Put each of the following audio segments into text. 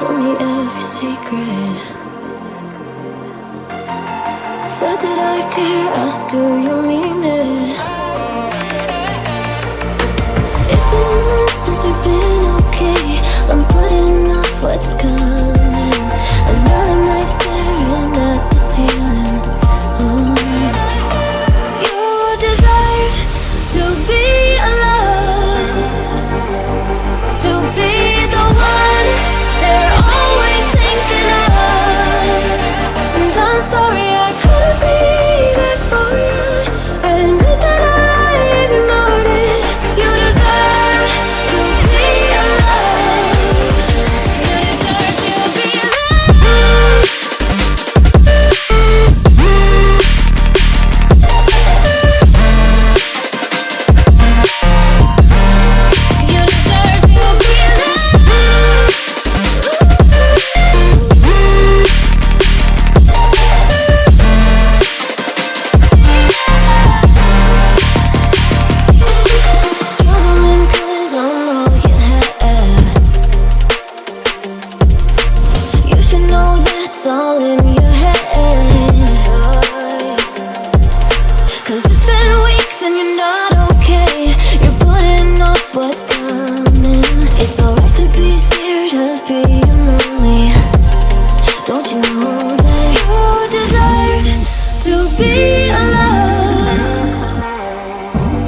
told me every secret. Said that I care, asked do you mean it? It's been months since we've been okay. I'm putting off what's coming. Another night staring at the ceiling. You desire to be alone, to be the one they're always thinking of. And I'm sorry I couldn't be there for you. I admit that I ignored it. You deserve to be loved. You deserve to be loved. You deserve to be loved. Struggling 'cause I'm all you have. You should know that's all in your head. 'Cause it's been weeks and you're not okay. You're putting off what's coming. It's alright to be scared of being lonely. Don't you know that you deserve to be alone,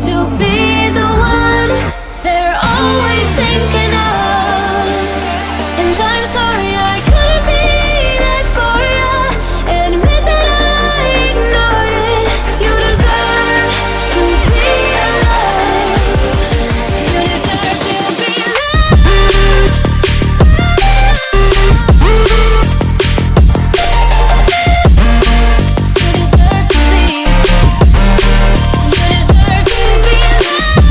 to be the one they're always thinking of? And I'm sorry I couldn't be there for you. Admit that I ignored it. You deserve to be loved. You deserve to be loved. You deserve to be. You deserve to be loved.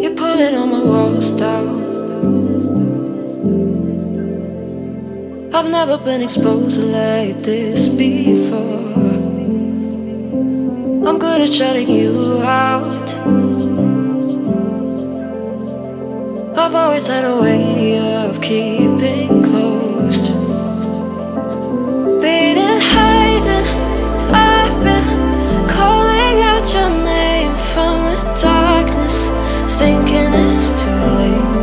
You're pulling all my walls down. I've never been exposed like this before. I'm good at shutting you out. I've always had a way of keeping closed. Being hiding, I've been calling out your name from the darkness, thinking it's too late.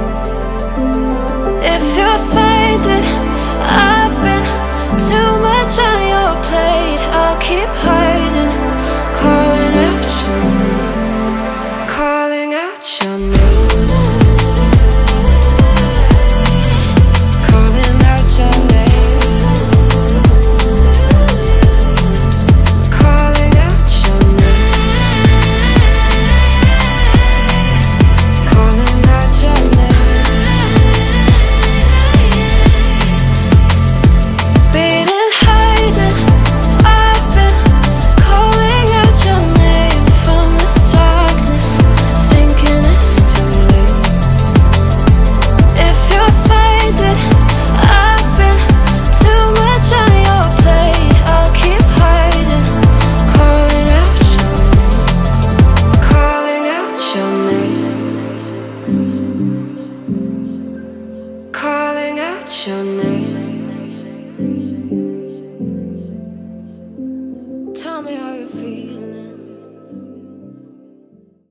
If you're finding I've been too much on your plate, I'll keep hiding, calling out your name, calling out your name, calling out your name, calling out your name, calling out your name. Been hiding, I've been calling out your name from the darkness, thinking it's too late. If you're finding I've been too much on your plate, I'll keep hiding, calling out your name, calling out your name, calling out your name.